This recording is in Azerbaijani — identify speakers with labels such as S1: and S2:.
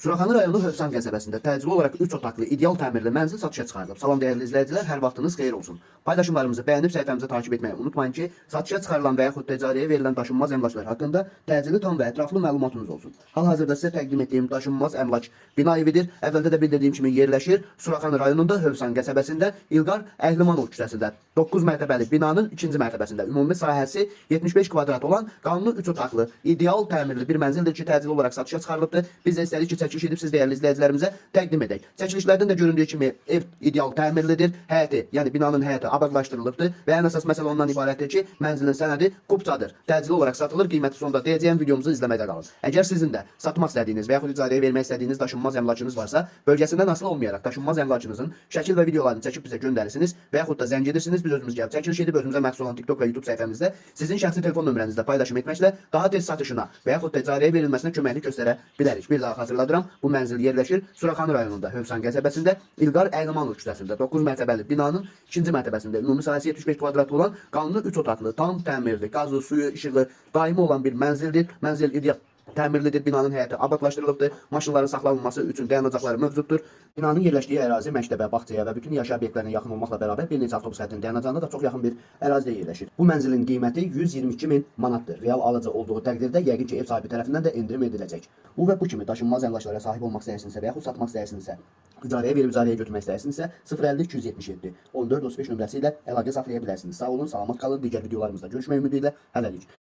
S1: Suraxanı rayonu Hövsan qəsəbəsində təcili olaraq 3 otaqlı ideal təmirli mənzil satışa çıxarılıb. Salam dəyərli izləyicilər, hər vaxtınız xeyir olsun. Paylaşımlarımızı bəyənib səhifəmizi takib etməyi unutmayın ki, satışa çıxarılan və yaxud ticarəyə verilən daşınmaz əmlaklar haqqında təcili, tam və ətraflı məlumatınız olsun. Hal-hazırda sizə təqdim etdiyim daşınmaz əmlak bina evidir. Əvvəldə də bildirdiyim kimi yerləşir Suraxanı rayonunda Hövsan qəsəbəsində İlqar Əhlimanov küçəsində 9 mərtəbəli binanın 2-ci mərtəbəsində ümumi sahəsi 75 kvadrat olan qanuni 3 otaqlı ideal təmirli bir mənzildir ki, təcili olaraq satışa çıxarılıbdır. Biz də istədik ki, çəkiliş edib siz dəyərli izləyicilərimizə təqdim edək. Çəkilişlərdən də göründüyü kimi ev ideal təmirlidir. Həyəti, yəni binanın həyəti abadlaşdırılıbdır və ən əsas məsələ ondan ibarətdir ki, mənzilin sənədi qupçadır. Təcili olaraq satılır. Qiyməti sonda deyəcəyim, videomuzu izləməkdə qalın. Əgər sizin də satmaq istədiyiniz və yaxud icarəyə vermək istədiyiniz daşınmaz əmlakınız varsa, bölgəsindən asılı olmayaraq daşınmaz əmlakınızın şəkil və videolarını çəkib bizə göndərirsiniz və yaxud da zəng edirsiniz. Biz özümüz gəlib çəkiliş edib özümüzə məxsus olan TikTok və YouTube səhifəmizdə sizin şəxsi telefon nömrənizlə paylaşım etməklə daha tez satışına və yaxud da icarəyə verilməsinə köməklik göstərə bilərik. Bir daha xatırladıram, bu mənzil yerləşir Suraxanı rayonunda Hövsan qəsəbəsində İlqar Əhlimanov küçəsində 9 mərtəbəli binanın 2-ci mərtəbəsində ümumi sahəsi 75 kvadrat olan qanuni 3 otaqlı, tam təmirli, qazı, suyu, işığı daimi olan bir mənzildir. Mənzil ideal təmirlidir. Binanın həyəti abadlaşdırılıbdır. Maşınların saxlanılması üçün dayanacaqları mövcuddur. Binanın yerləşdiyi ərazi məktəbə, bağçaya və bütün yaşayış obyektlərinə yaxın olmaqla bərabər bir neçə avtobus xəttinin dayanacağında da çox yaxın bir ərazidə yerləşir. Bu mənzilin qiyməti 122.000 manatdır. Real alıcı olduğu təqdirdə yəqin ki, ev sahibi tərəfindən də endirim ediləcək. Bu və bu kimi daşınmaz əmlaklara sahib olmaq istəyirsinizsə və yaxud satmaq istəyirsinizsə, icarəyə verib icarəyə götürmək istəyirsinizsə 050 277 14 35 nömrəsi ilə əlaqə saxlaya bilərsiniz. Sağ olun, salamat qalın. Digər videolarımızda görüşmək ümidi ilə hələlik.